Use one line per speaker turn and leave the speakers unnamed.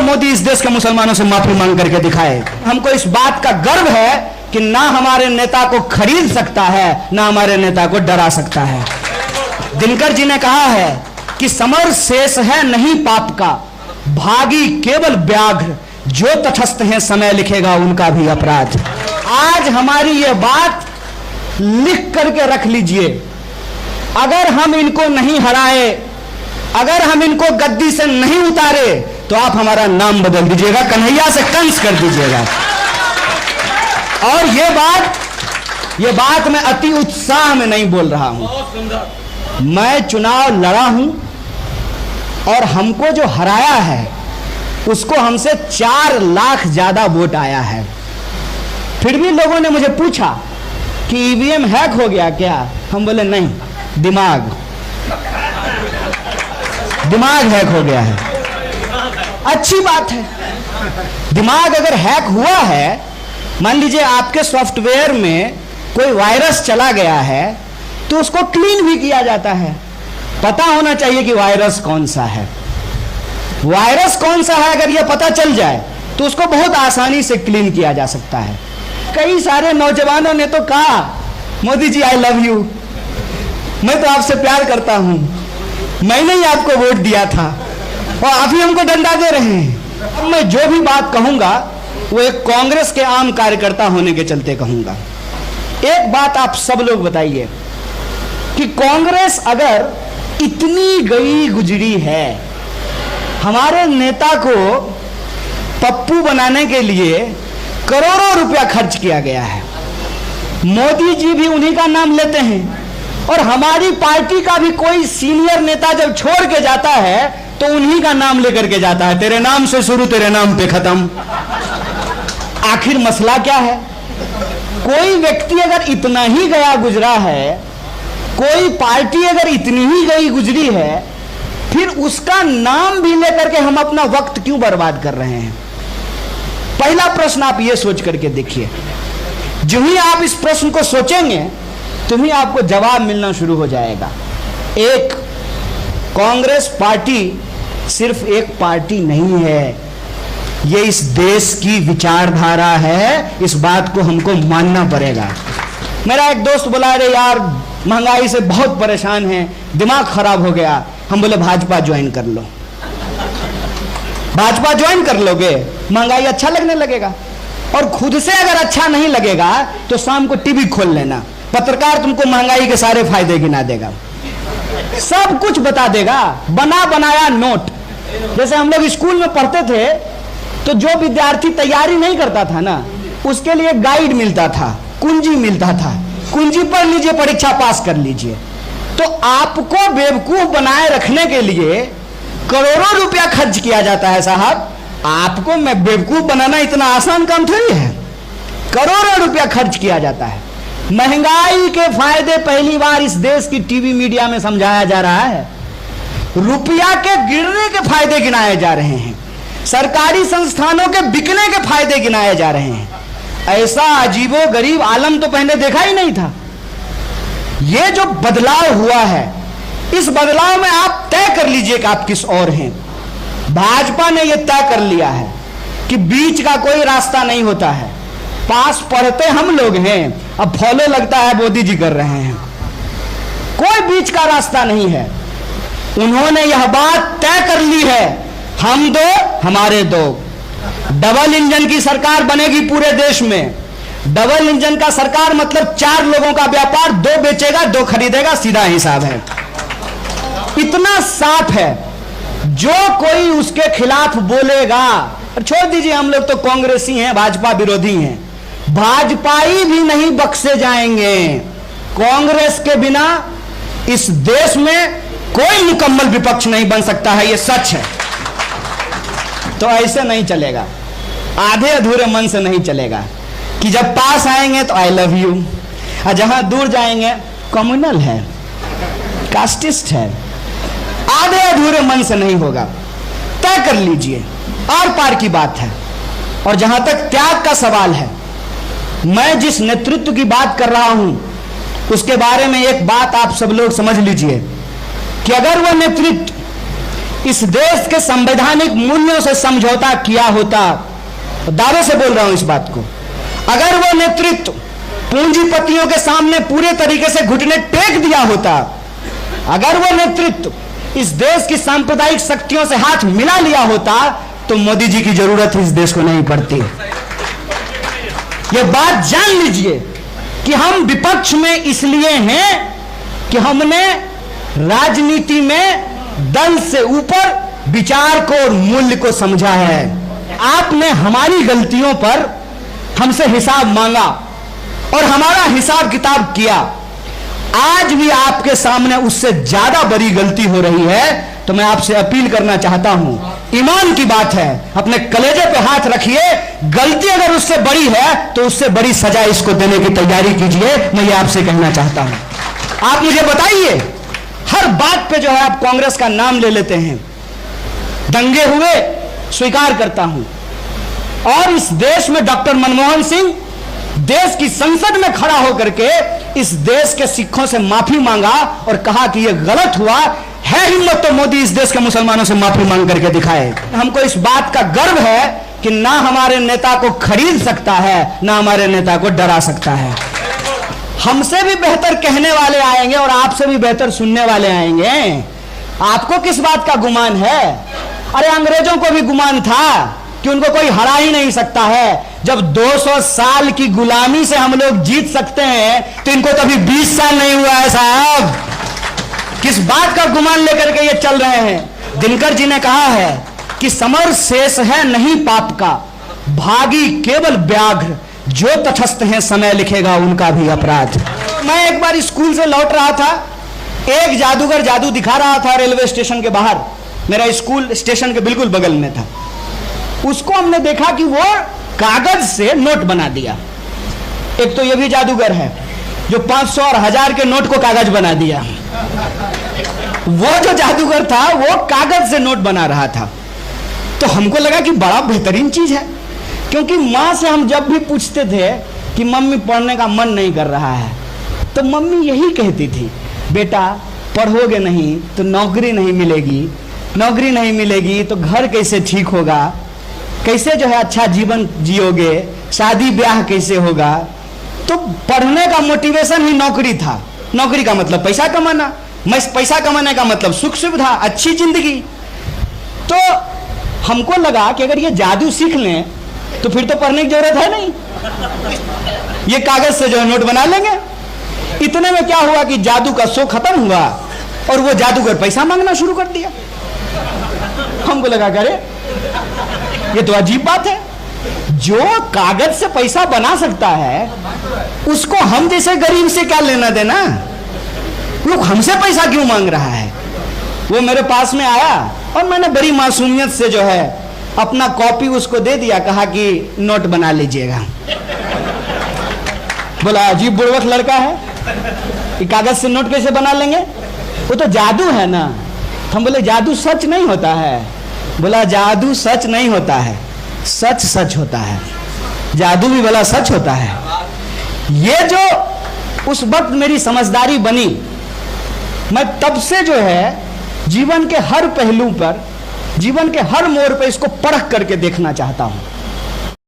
मोदी इस देश के मुसलमानों से माफी मांग करके दिखाए। हमको इस बात का गर्व है कि ना हमारे नेता को खरीद सकता है, ना हमारे नेता को डरा सकता है। दिनकर जी ने कहा है कि समर शेष है नहीं पाप का, भागी केवल व्याघ्र, जो तटस्थ हैं समय लिखेगा उनका भी अपराध। आज हमारी ये बात लिख करके रख लीजिए, अगर हम इनको नहीं हराए, अगर हम इनको गद्दी से नहीं उतारे तो आप हमारा नाम बदल दीजिएगा, कन्हैया से कंस कर दीजिएगा। और ये बात मैं अति उत्साह में नहीं बोल रहा हूं। मैं चुनाव लड़ा हूं और हमको जो हराया है उसको हमसे 4 लाख ज्यादा वोट आया है। फिर भी लोगों ने मुझे पूछा कि ईवीएम हैक हो गया क्या? हम बोले नहीं, दिमाग हैक हो गया है। अच्छी बात है, दिमाग अगर हैक हुआ है, मान लीजिए आपके सॉफ्टवेयर में कोई वायरस चला गया है तो उसको क्लीन भी किया जाता है। पता होना चाहिए कि वायरस कौन सा है। वायरस कौन सा है अगर यह पता चल जाए तो उसको बहुत आसानी से क्लीन किया जा सकता है। कई सारे नौजवानों ने तो कहा, Modi ji I love you, मैं तो आपसे प्यार करता हूं, मैंने ही आपको वोट दिया था और आप ही हमको डंडा दे रहे हैं। अब मैं जो भी बात कहूंगा वो एक कांग्रेस के आम कार्यकर्ता होने के चलते कहूंगा। एक बात आप सब लोग बताइए कि कांग्रेस अगर इतनी गई गुजरी है, हमारे नेता को पप्पू बनाने के लिए करोड़ों रुपया खर्च किया गया है, मोदी जी भी उन्हीं का नाम लेते हैं, और हमारी पार्टी का भी कोई सीनियर नेता जब छोड़ के जाता है तो उन्हीं का नाम लेकर के जाता है, तेरे नाम से शुरू तेरे नाम पे खत्म। आखिर मसला क्या है? कोई व्यक्ति अगर इतना ही गया गुजरा है, कोई पार्टी अगर इतनी ही गई गुजरी है, फिर उसका नाम भी लेकर के हम अपना वक्त क्यों बर्बाद कर रहे हैं? पहला प्रश्न आप ये सोच करके देखिए। जो ही आप इस प्रश्न को सोचेंगे तो ही आपको जवाब मिलना शुरू हो जाएगा। एक, कांग्रेस पार्टी सिर्फ एक पार्टी नहीं है, ये इस देश की विचारधारा है, इस बात को हमको मानना पड़ेगा। मेरा एक दोस्त बोला, अरे यार महंगाई से बहुत परेशान है, दिमाग खराब हो गया। हम बोले भाजपा ज्वाइन कर लो। भाजपा ज्वाइन कर लोगे, महंगाई अच्छा लगने लगेगा, और खुद से अगर अच्छा नहीं लगेगा तो शाम को टीवी खोल लेना, पत्रकार तुमको महंगाई के सारे फायदे गिना देगा, सब कुछ बता देगा, बना बनाया नोट। जैसे हम लोग स्कूल में पढ़ते थे तो जो विद्यार्थी तैयारी नहीं करता था ना, उसके लिए गाइड मिलता था, कुंजी मिलता था, कुंजी पढ़ लीजिए, परीक्षा पास कर लीजिए। तो आपको बेवकूफ बनाए रखने के लिए करोड़ों रुपया खर्च किया जाता है साहब। आपको मैं बेवकूफ बनाना इतना आसान काम थोड़ी है, करोड़ों रुपया खर्च किया जाता है। महंगाई के फायदे पहली बार इस देश की टीवी मीडिया में समझाया जा रहा है, रुपया के गिरने के फायदे गिनाए जा रहे हैं, सरकारी संस्थानों के बिकने के फायदे गिनाए जा रहे हैं। ऐसा अजीबो गरीब आलम तो पहले देखा ही नहीं था। ये जो बदलाव हुआ है, इस बदलाव में आप तय कर लीजिए कि आप किस ओर हैं। भाजपा ने यह तय कर लिया है कि बीच का कोई रास्ता नहीं होता है। पास पढ़ते हम लोग हैं, अब फॉलो लगता है मोदी जी कर रहे हैं, कोई बीच का रास्ता नहीं है। उन्होंने यह बात तय कर ली है, हम दो हमारे दो, डबल इंजन की सरकार बनेगी पूरे देश में। डबल इंजन का सरकार मतलब 4 लोगों का व्यापार, 2 बेचेगा 2 खरीदेगा, सीधा हिसाब है। इतना साफ है, जो कोई उसके खिलाफ बोलेगा, और छोड़ दीजिए हम लोग तो कांग्रेसी हैं, भाजपा विरोधी हैं, भाजपाई भी नहीं बख्शे जाएंगे। कांग्रेस के बिना इस देश में कोई मुकम्मल विपक्ष नहीं बन सकता है, यह सच है। तो ऐसे नहीं चलेगा, आधे अधूरे मन से नहीं चलेगा कि जब पास आएंगे तो आई लव यू, और जहां दूर जाएंगे कम्युनल है, कास्टिस्ट है। आधे अधूरे मन से नहीं होगा, तय कर लीजिए, आर पार की बात है। और जहां तक त्याग का सवाल है, मैं जिस नेतृत्व की बात कर रहा हूं उसके बारे में एक बात आप सब लोग समझ लीजिए कि अगर वह नेतृत्व इस देश के संवैधानिक मूल्यों से समझौता किया होता, दावे से बोल रहा हूं इस बात को, अगर वो नेतृत्व पूंजीपतियों के सामने पूरे तरीके से घुटने टेक दिया होता, अगर वो नेतृत्व इस देश की सांप्रदायिक शक्तियों से हाथ मिला लिया होता, तो मोदी जी की जरूरत इस देश को नहीं पड़ती। ये बात जान लीजिए कि हम विपक्ष में इसलिए हैं कि हमने राजनीति में दल से ऊपर विचार को और मूल्य को समझा है। आपने हमारी गलतियों पर हमसे हिसाब मांगा और हमारा हिसाब किताब किया। आज भी आपके सामने उससे ज्यादा बड़ी गलती हो रही है, तो मैं आपसे अपील करना चाहता हूं, ईमान की बात है, अपने कलेजे पे हाथ रखिए। गलती अगर उससे बड़ी है तो उससे बड़ी सजा इसको देने की तैयारी कीजिए। मैं ये आपसे कहना चाहता हूं। आप मुझे बताइए, हर बात पे जो है आप कांग्रेस का नाम ले लेते हैं। दंगे हुए, स्वीकार करता हूं, और इस देश में डॉक्टर मनमोहन सिंह देश की संसद में खड़ा होकर के इस देश के सिखों से माफी मांगा और कहा कि यह गलत हुआ है। हिम्मत तो मोदी इस देश के मुसलमानों से माफी मांग करके दिखाए। हमको इस बात का गर्व है कि ना हमारे नेता को खरीद सकता है, ना हमारे नेता को डरा सकता है। हमसे भी बेहतर कहने वाले आएंगे और आपसे भी बेहतर सुनने वाले आएंगे। आपको किस बात का गुमान है? अरे अंग्रेजों को भी गुमान था कि उनको कोई हरा ही नहीं सकता है। जब 200 साल की गुलामी से हम लोग जीत सकते हैं, तो इनको तो अभी 20 साल नहीं हुआ है साहब। किस बात का गुमान लेकर के ये चल रहे हैं? दिनकर जी ने कहा है कि समर शेष है नहीं पाप का, भागी केवल व्याघ्र, जो तटस्थ हैं समय लिखेगा उनका भी अपराध। मैं एक बार स्कूल से लौट रहा था, एक जादूगर जादू दिखा रहा था रेलवे स्टेशन के बाहर। मेरा स्कूल स्टेशन के बिल्कुल बगल में था। उसको हमने देखा कि वो कागज से नोट बना दिया। एक तो ये भी जादूगर है जो 500 और 1000 के नोट को कागज बना दिया। वो जो जादूगर था वो कागज से नोट बना रहा था। तो हमको लगा कि बड़ा बेहतरीन चीज है, क्योंकि माँ से हम जब भी पूछते थे कि मम्मी पढ़ने का मन नहीं कर रहा है, तो मम्मी यही कहती थी, बेटा पढ़ोगे नहीं तो नौकरी नहीं मिलेगी, नौकरी नहीं मिलेगी तो घर कैसे ठीक होगा, कैसे जो है अच्छा जीवन जियोगे, शादी ब्याह कैसे होगा। तो पढ़ने का मोटिवेशन ही नौकरी था। नौकरी का मतलब पैसा कमाना, पैसा कमाने का मतलब सुख सुविधा, अच्छी जिंदगी। तो हमको लगा कि अगर ये जादू सीख लें तो फिर तो पढ़ने की जरूरत है नहीं, ये कागज से जो है नोट बना लेंगे। इतने में क्या हुआ कि जादू का शो खत्म हुआ और वो जादूगर पैसा मांगना शुरू कर दिया। हमको लगा करे ये तो अजीब बात है, जो कागज से पैसा बना सकता है उसको हम जैसे गरीब से क्या लेना देना, वो हमसे पैसा क्यों मांग रहा है। वो मेरे पास में आया और मैंने बड़ी मासूमियत से जो है अपना कॉपी उसको दे दिया, कहा कि नोट बना लीजिएगा। बोला अजीब बुड़वक लड़का है, कि कागज से नोट कैसे बना लेंगे, वो तो जादू है ना। हम बोले जादू सच नहीं होता है। बोला जादू सच नहीं होता है, सच सच होता है, जादू भी भला सच होता है। ये जो उस वक्त मेरी समझदारी बनी, मैं तब से जो है जीवन के हर पहलू पर, जीवन के हर मोड़ पर इसको परख करके देखना चाहता हूं।